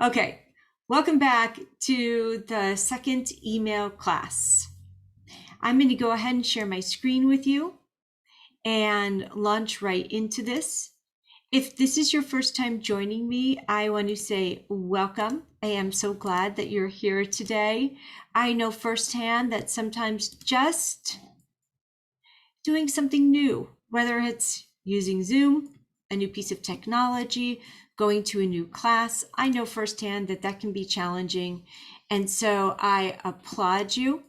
Okay, welcome back to the second email class. I'm going to go ahead and share my screen with you and launch right into this. If this is your first time joining me, I want to say welcome. I am so glad that you're here today. I know firsthand that sometimes just doing something new, whether it's using Zoom, a new piece of technology, going to a new class, I know firsthand that that can be challenging. And so I applaud you.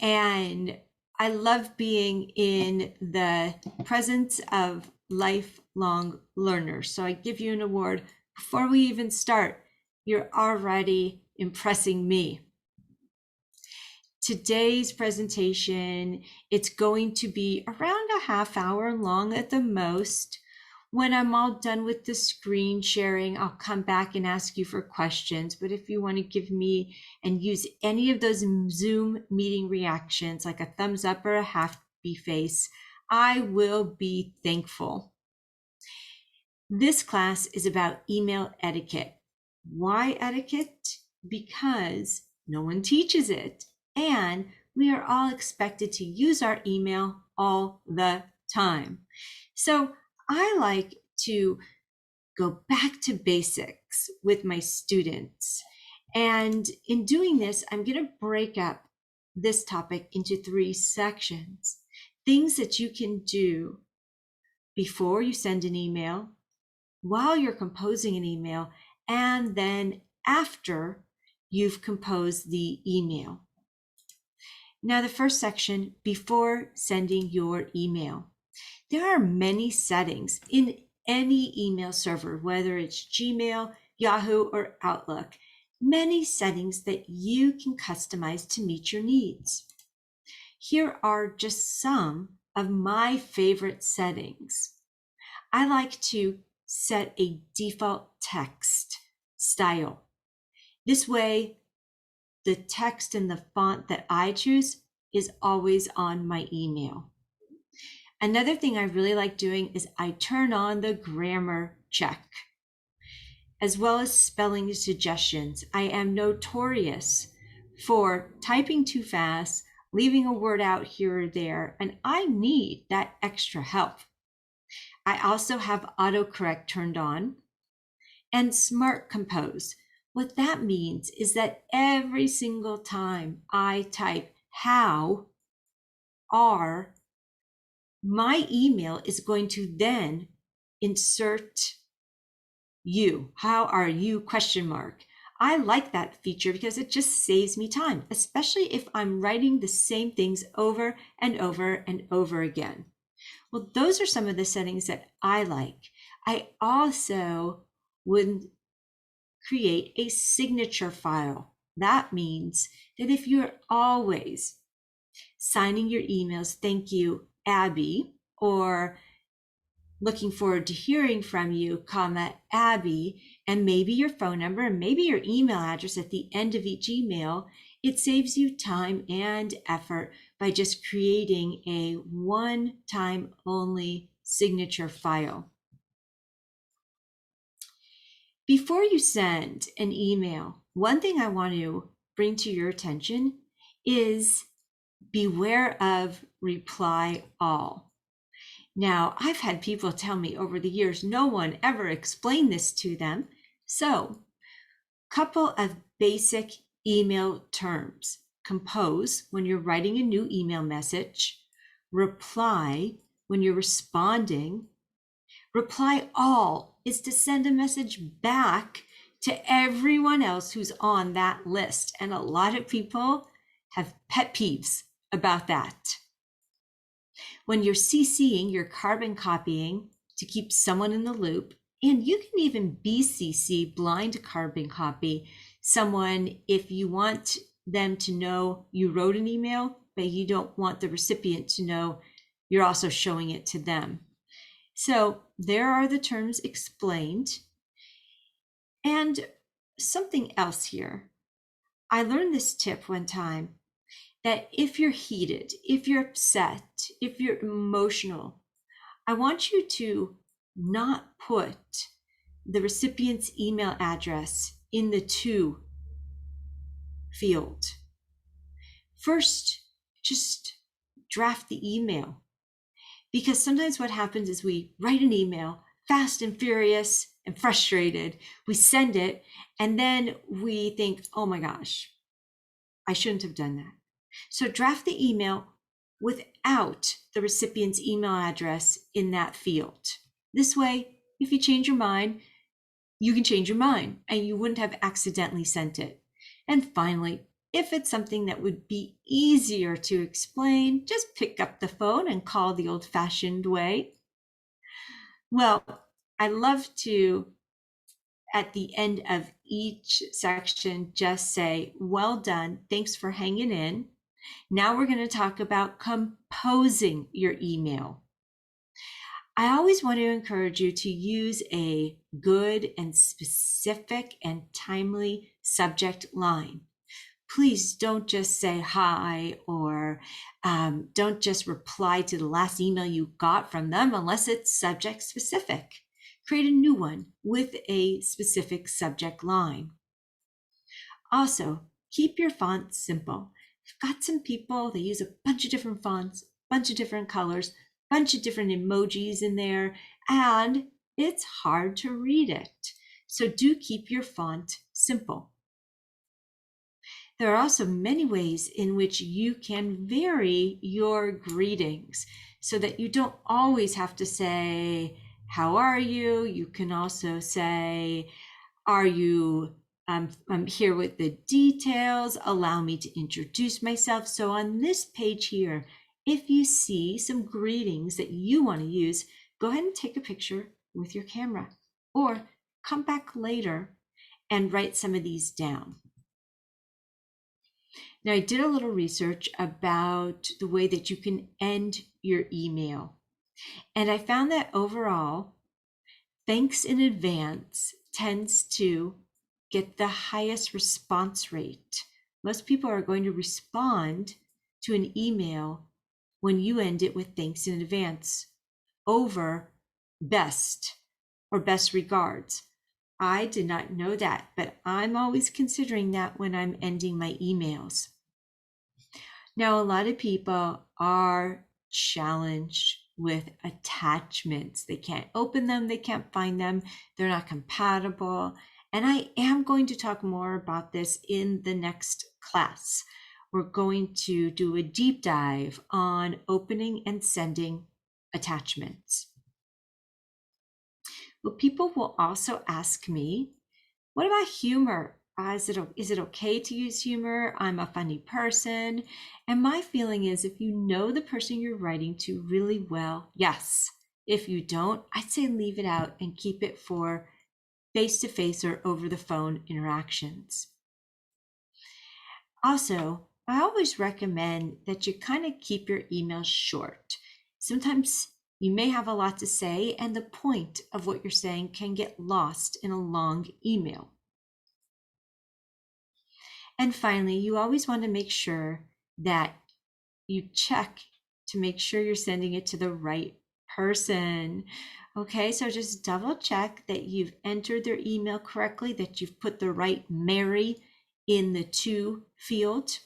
And I love being in the presence of lifelong learners. So I give you an award before we even start. You're already impressing me. Today's presentation, it's going to be around a half hour long at the most. When I'm all done with the screen sharing, I'll come back and ask you for questions. But if you want to give me and use any of those Zoom meeting reactions, like a thumbs up or a happy face, I will be thankful. This class is about email etiquette. Why etiquette? Because no one teaches it. And we are all expected to use our email all the time. So I like to go back to basics with my students. And in doing this, I'm going to break up this topic into 3 sections. Things that you can do before you send an email, while you're composing an email, and then after you've composed the email. Now, the first section, before sending your email. There are many settings in any email server, whether it's Gmail, Yahoo, or Outlook, many settings that you can customize to meet your needs. Here are just some of my favorite settings. I like to set a default text style. This way, the text and the font that I choose is always on my email. Another thing I really like doing is I turn on the grammar check, as well as spelling suggestions. I am notorious for typing too fast, leaving a word out here or there, and I need that extra help. I also have autocorrect turned on and smart compose. What that means is that every single time I type how, are, my email is going to then insert you. How are you? Question mark. I like that feature because it just saves me time, especially if I'm writing the same things over and over and over again. Well, those are some of the settings that I like. I also would create a signature file. That means that if you're always signing your emails, thank you, Abby, or looking forward to hearing from you, comma, Abby, and maybe your phone number and maybe your email address at the end of each email, it saves you time and effort by just creating a one-time only signature file. Before you send an email, one thing I want to bring to your attention is beware of reply all. Now, I've had people tell me over the years, no one ever explained this to them. So, couple of basic email terms. Compose when you're writing a new email message. Reply when you're responding. Reply all is to send a message back to everyone else who's on that list. And a lot of people have pet peeves about that. When you're CCing, you're carbon copying to keep someone in the loop. And you can even BCC, blind carbon copy, someone if you want them to know you wrote an email, but you don't want the recipient to know you're also showing it to them. So there are the terms explained. And something else here. I learned this tip one time that if you're heated, if you're upset, if you're emotional, I want you to not put the recipient's email address in the to field. First, just draft the email, because sometimes what happens is we write an email fast and furious and frustrated. We send it, and then we think, oh my gosh, I shouldn't have done that. So draft the email without the recipient's email address in that field. This way, if you change your mind, you can change your mind and you wouldn't have accidentally sent it. And finally, if it's something that would be easier to explain, just pick up the phone and call the old-fashioned way. Well, I love to, at the end of each section, just say, well done, thanks for hanging in. Now we're going to talk about composing your email. I always want to encourage you to use a good and specific and timely subject line. Please don't just say hi, or don't just reply to the last email you got from them unless it's subject specific. Create a new one with a specific subject line. Also, keep your font simple. I've got some people, they use a bunch of different fonts, a bunch of different colors, a bunch of different emojis in there, and it's hard to read it. So do keep your font simple. There are also many ways in which you can vary your greetings so that you don't always have to say, how are you? You can also say, are you, I'm here with the details, allow me to introduce myself. So on this page here, if you see some greetings that you want to use, go ahead and take a picture with your camera, or come back later and write some of these down. Now, I did a little research about the way that you can end your email, and I found that overall, thanks in advance tends to get the highest response rate. Most people are going to respond to an email when you end it with thanks in advance over best or best regards. I did not know that, but I'm always considering that when I'm ending my emails. Now, a lot of people are challenged with attachments. They can't open them, they can't find them, they're not compatible. And I am going to talk more about this in the next class. We're going to do a deep dive on opening and sending attachments. But people will also ask me, what about humor? Is it okay to use humor? I'm a funny person. And my feeling is, if you know the person you're writing to really well, yes. If you don't, I'd say leave it out and keep it for face-to-face or over the phone interactions. Also, I always recommend that you kind of keep your emails short. Sometimes you may have a lot to say, and the point of what you're saying can get lost in a long email. And finally, you always want to make sure that you check to make sure you're sending it to the right person. Okay, so just double check that you've entered their email correctly, that you've put the right Mary in the to field.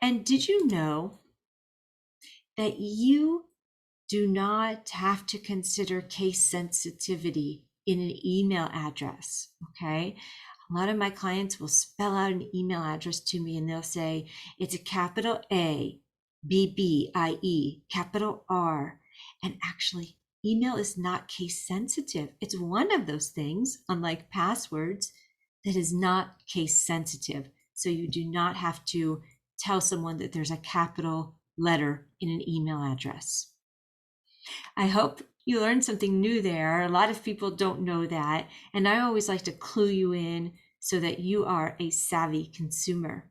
And did you know that you do not have to consider case sensitivity in an email address? Okay, a lot of my clients will spell out an email address to me and they'll say, it's a capital A, BBIE, capital R. And actually, email is not case sensitive. It's one of those things, unlike passwords, that is not case sensitive. So you do not have to tell someone that there's a capital letter in an email address. I hope you learned something new there. A lot of people don't know that. And I always like to clue you in so that you are a savvy consumer.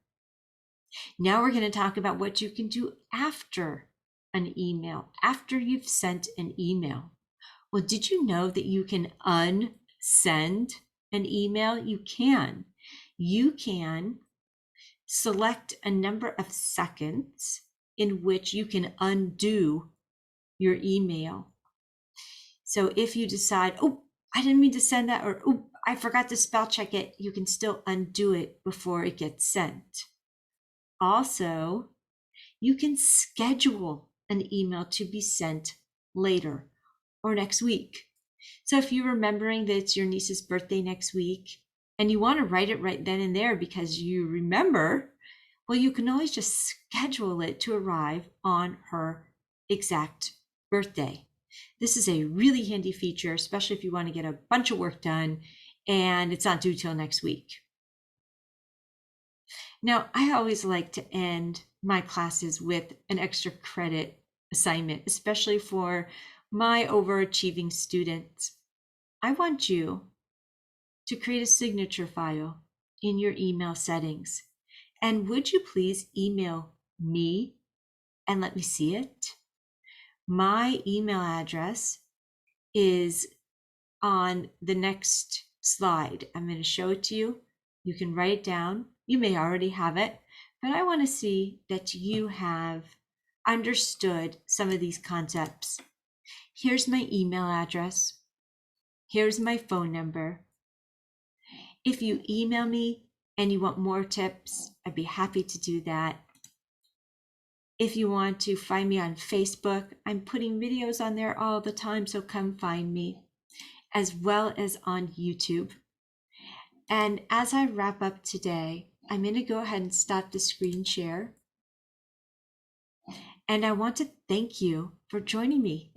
Now we're going to talk about what you can do after an email, after you've sent an email. Well, did you know that you can unsend an email? You can. You can select a number of seconds in which you can undo your email. So if you decide, oh, I didn't mean to send that, or oh, I forgot to spell check it, you can still undo it before it gets sent. Also, you can schedule an email to be sent later or next week. So if you're remembering that it's your niece's birthday next week and you want to write it right then and there because you remember, well, you can always just schedule it to arrive on her exact birthday. This is a really handy feature, especially if you want to get a bunch of work done and it's not due till next week. Now, I always like to end my classes with an extra credit assignment, especially for my overachieving students. I want you to create a signature file in your email settings. And would you please email me and let me see it? My email address is on the next slide. I'm going to show it to you. You can write it down. You may already have it, but I want to see that you have understood some of these concepts. Here's my email address. Here's my phone number. If you email me and you want more tips, I'd be happy to do that. If you want to find me on Facebook, I'm putting videos on there all the time, so come find me, as well as on YouTube. And as I wrap up today, I'm going to go ahead and stop the screen share. And I want to thank you for joining me.